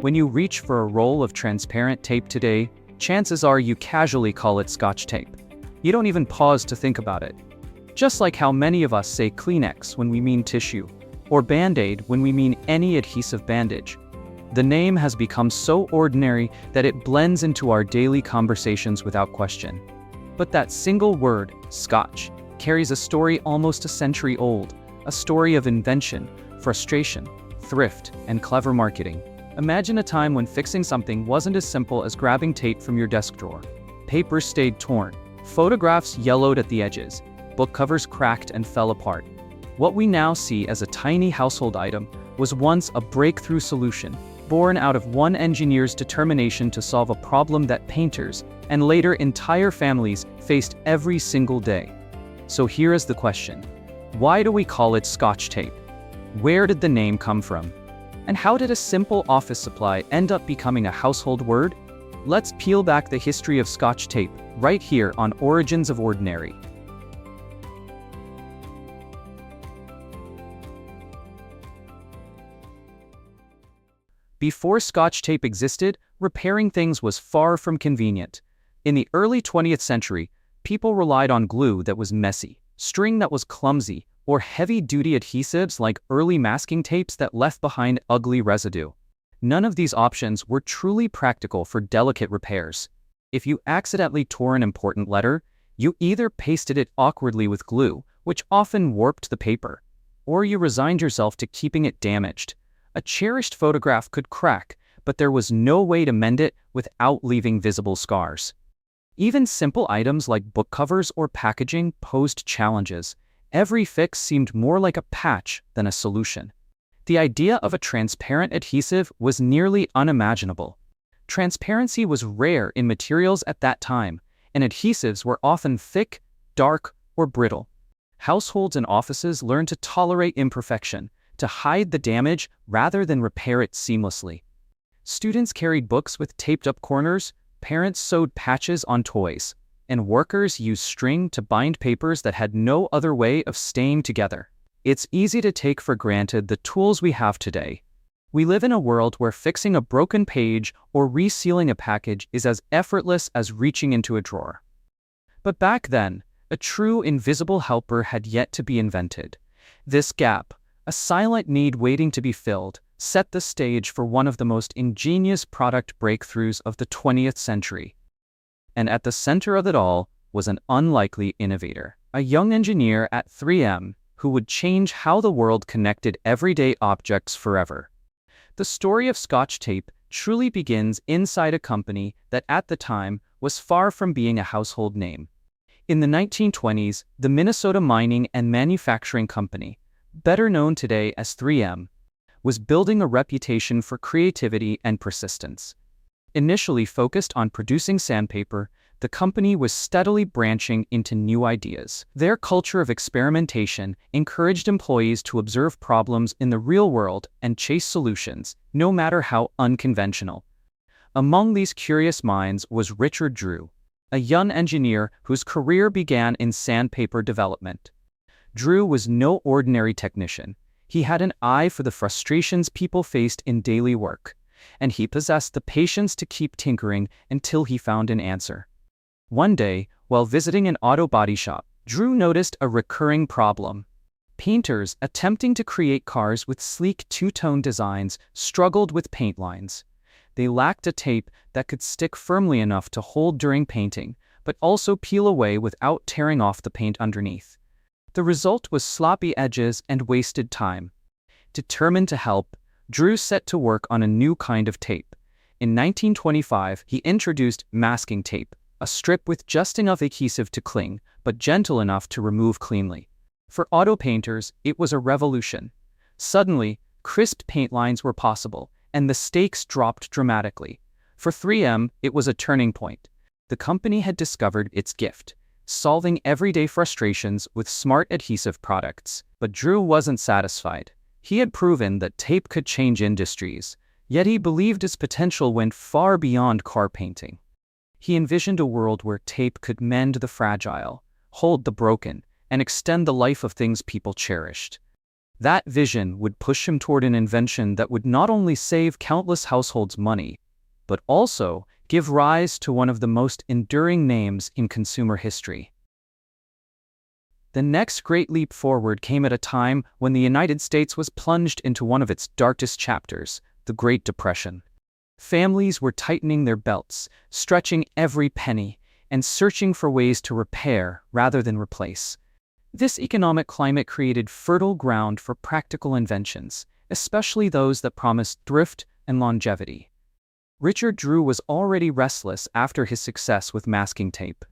When you reach for a roll of transparent tape today, chances are you casually call it Scotch tape. You don't even pause to think about it. Just like how many of us say Kleenex when we mean tissue, or Band-Aid when we mean any adhesive bandage. The name has become so ordinary that it blends into our daily conversations without question. But that single word, Scotch, carries a story almost a century old, a story of invention, frustration, thrift, and clever marketing. Imagine a time when fixing something wasn't as simple as grabbing tape from your desk drawer. Paper stayed torn, photographs yellowed at the edges, book covers cracked and fell apart. What we now see as a tiny household item was once a breakthrough solution, born out of one engineer's determination to solve a problem that painters, and later entire families, faced every single day. So here is the question. Why do we call it Scotch tape? Where did the name come from? And how did a simple office supply end up becoming a household word? Let's peel back the history of Scotch tape, right here on Origins of Ordinary. Before Scotch tape existed, repairing things was far from convenient. In the early 20th century, people relied on glue that was messy, string that was clumsy, or heavy-duty adhesives like early masking tapes that left behind ugly residue. None of these options were truly practical for delicate repairs. If you accidentally tore an important letter, you either pasted it awkwardly with glue, which often warped the paper, or you resigned yourself to keeping it damaged. A cherished photograph could crack, but there was no way to mend it without leaving visible scars. Even simple items like book covers or packaging posed challenges. Every fix seemed more like a patch than a solution. The idea of a transparent adhesive was nearly unimaginable. Transparency was rare in materials at that time, and adhesives were often thick, dark, or brittle. Households and offices learned to tolerate imperfection, to hide the damage rather than repair it seamlessly. Students carried books with taped-up corners, parents sewed patches on toys, and workers used string to bind papers that had no other way of staying together. It's easy to take for granted the tools we have today. We live in a world where fixing a broken page or resealing a package is as effortless as reaching into a drawer. But back then, a true invisible helper had yet to be invented. This gap, a silent need waiting to be filled, set the stage for one of the most ingenious product breakthroughs of the 20th century. And at the center of it all was an unlikely innovator, a young engineer at 3M who would change how the world connected everyday objects forever. The story of Scotch tape truly begins inside a company that at the time was far from being a household name. In the 1920s, the Minnesota Mining and Manufacturing Company, better known today as 3M, was building a reputation for creativity and persistence. Initially focused on producing sandpaper, the company was steadily branching into new ideas. Their culture of experimentation encouraged employees to observe problems in the real world and chase solutions, no matter how unconventional. Among these curious minds was Richard Drew, a young engineer whose career began in sandpaper development. Drew was no ordinary technician. He had an eye for the frustrations people faced in daily work, and he possessed the patience to keep tinkering until he found an answer. One day, while visiting an auto body shop, Drew noticed a recurring problem. Painters attempting to create cars with sleek two-tone designs struggled with paint lines. They lacked a tape that could stick firmly enough to hold during painting, but also peel away without tearing off the paint underneath. The result was sloppy edges and wasted time. Determined to help, Drew set to work on a new kind of tape. In 1925, he introduced masking tape, a strip with just enough adhesive to cling, but gentle enough to remove cleanly. For auto painters, it was a revolution. Suddenly, crisp paint lines were possible, and the stakes dropped dramatically. For 3M, it was a turning point. The company had discovered its gift, solving everyday frustrations with smart adhesive products. But Drew wasn't satisfied. He had proven that tape could change industries, yet he believed its potential went far beyond car painting. He envisioned a world where tape could mend the fragile, hold the broken, and extend the life of things people cherished. That vision would push him toward an invention that would not only save countless households money, but also give rise to one of the most enduring names in consumer history. The next great leap forward came at a time when the United States was plunged into one of its darkest chapters, the Great Depression. Families were tightening their belts, stretching every penny, and searching for ways to repair rather than replace. This economic climate created fertile ground for practical inventions, especially those that promised thrift and longevity. Richard Drew was already restless after his success with masking tape.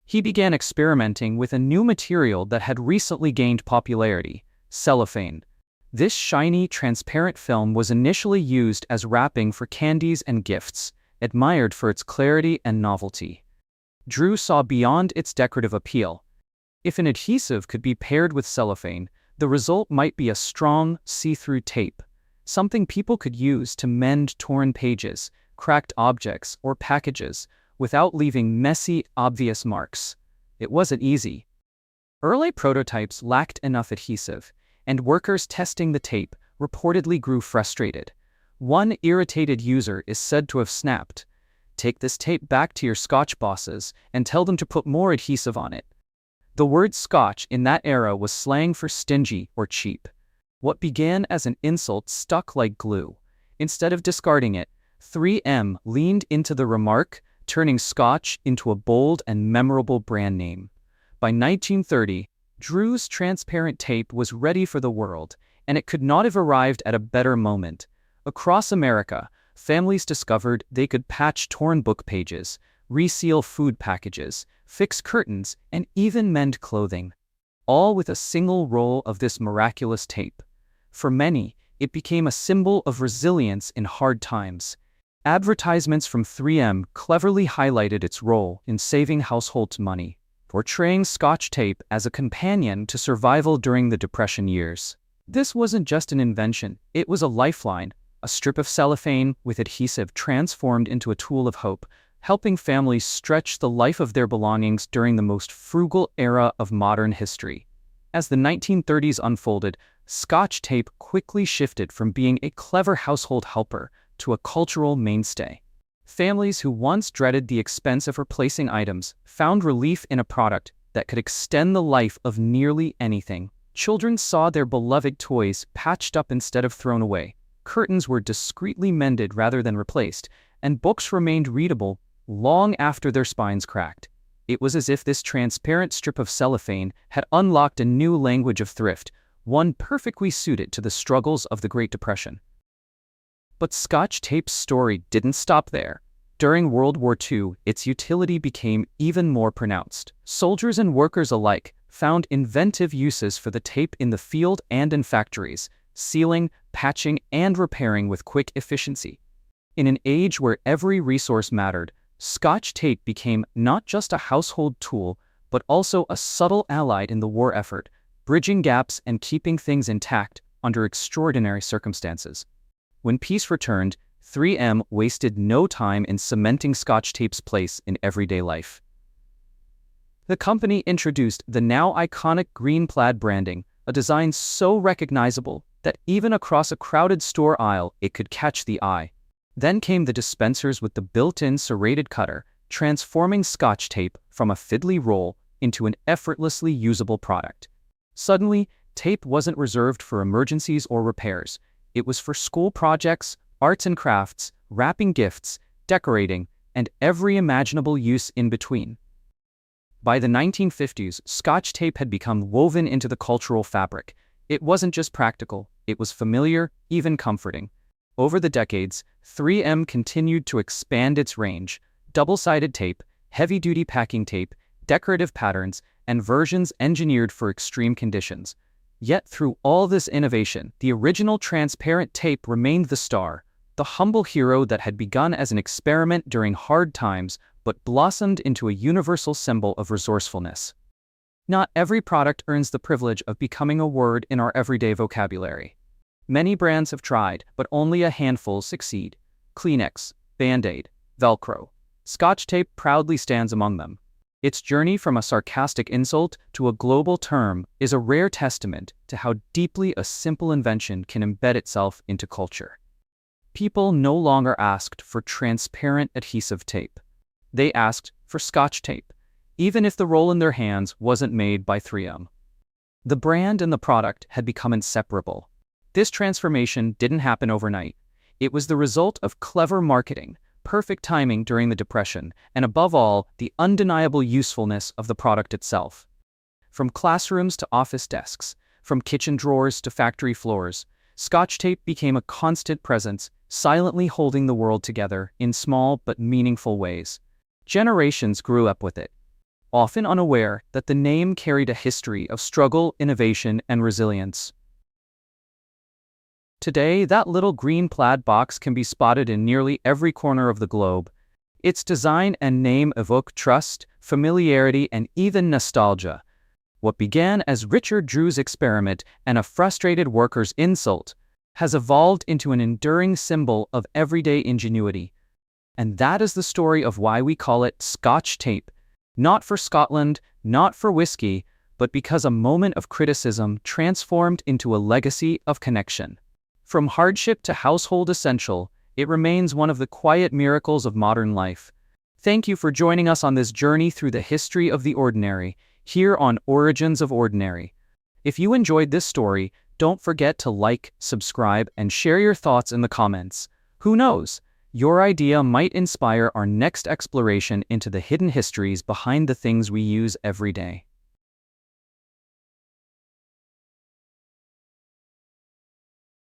He began experimenting with a new material that had recently gained popularity: cellophane. This shiny, transparent film was initially used as wrapping for candies and gifts, admired for its clarity and novelty. Drew saw beyond its decorative appeal. If an adhesive could be paired with cellophane, the result might be a strong, see-through tape, something people could use to mend torn pages, cracked objects, or packages, without leaving messy, obvious marks. It wasn't easy. Early prototypes lacked enough adhesive, and workers testing the tape reportedly grew frustrated. One irritated user is said to have snapped, "Take this tape back to your Scotch bosses and tell them to put more adhesive on it." The word Scotch in that era was slang for stingy or cheap. What began as an insult stuck like glue. Instead of discarding it, 3M leaned into the remark, turning Scotch into a bold and memorable brand name. By 1930, Drew's transparent tape was ready for the world, and it could not have arrived at a better moment. Across America, families discovered they could patch torn book pages, reseal food packages, fix curtains, and even mend clothing, all with a single roll of this miraculous tape. For many, it became a symbol of resilience in hard times. Advertisements from 3M cleverly highlighted its role in saving households money, portraying Scotch tape as a companion to survival during the Depression years. This wasn't just an invention, it was a lifeline, a strip of cellophane with adhesive transformed into a tool of hope, helping families stretch the life of their belongings during the most frugal era of modern history. As the 1930s unfolded, Scotch tape quickly shifted from being a clever household helper to a cultural mainstay. Families who once dreaded the expense of replacing items found relief in a product that could extend the life of nearly anything. Children saw their beloved toys patched up instead of thrown away. Curtains were discreetly mended rather than replaced, and books remained readable long after their spines cracked. It was as if this transparent strip of cellophane had unlocked a new language of thrift, one perfectly suited to the struggles of the Great Depression. But Scotch tape's story didn't stop there. During World War II, its utility became even more pronounced. Soldiers and workers alike found inventive uses for the tape in the field and in factories, sealing, patching, and repairing with quick efficiency. In an age where every resource mattered, Scotch tape became not just a household tool, but also a subtle ally in the war effort, bridging gaps and keeping things intact under extraordinary circumstances. When peace returned, 3M wasted no time in cementing Scotch tape's place in everyday life. The company introduced the now iconic green plaid branding, a design so recognizable that even across a crowded store aisle it could catch the eye. Then came the dispensers with the built-in serrated cutter, transforming Scotch tape from a fiddly roll into an effortlessly usable product. Suddenly, tape wasn't reserved for emergencies or repairs. It was for school projects, arts and crafts, wrapping gifts, decorating, and every imaginable use in between. By the 1950s, Scotch tape had become woven into the cultural fabric. It wasn't just practical, it was familiar, even comforting. Over the decades, 3M continued to expand its range: double-sided tape, heavy-duty packing tape, decorative patterns, and versions engineered for extreme conditions. Yet through all this innovation, the original transparent tape remained the star, the humble hero that had begun as an experiment during hard times but blossomed into a universal symbol of resourcefulness. Not every product earns the privilege of becoming a word in our everyday vocabulary. Many brands have tried, but only a handful succeed. Kleenex, Band-Aid, Velcro. Scotch tape proudly stands among them. Its journey from a sarcastic insult to a global term is a rare testament to how deeply a simple invention can embed itself into culture. People no longer asked for transparent adhesive tape. They asked for Scotch tape, even if the roll in their hands wasn't made by 3M. The brand and the product had become inseparable. This transformation didn't happen overnight. It was the result of clever marketing, perfect timing during the Depression, and above all, the undeniable usefulness of the product itself. From classrooms to office desks, from kitchen drawers to factory floors, Scotch tape became a constant presence, silently holding the world together in small but meaningful ways. Generations grew up with it, often unaware that the name carried a history of struggle, innovation, and resilience. Today, that little green plaid box can be spotted in nearly every corner of the globe. Its design and name evoke trust, familiarity, and even nostalgia. What began as Richard Drew's experiment and a frustrated worker's insult has evolved into an enduring symbol of everyday ingenuity. And that is the story of why we call it Scotch tape. Not for Scotland, not for whiskey, but because a moment of criticism transformed into a legacy of connection. From hardship to household essential, it remains one of the quiet miracles of modern life. Thank you for joining us on this journey through the history of the ordinary, here on Origins of Ordinary. If you enjoyed this story, don't forget to like, subscribe, and share your thoughts in the comments. Who knows? Your idea might inspire our next exploration into the hidden histories behind the things we use every day.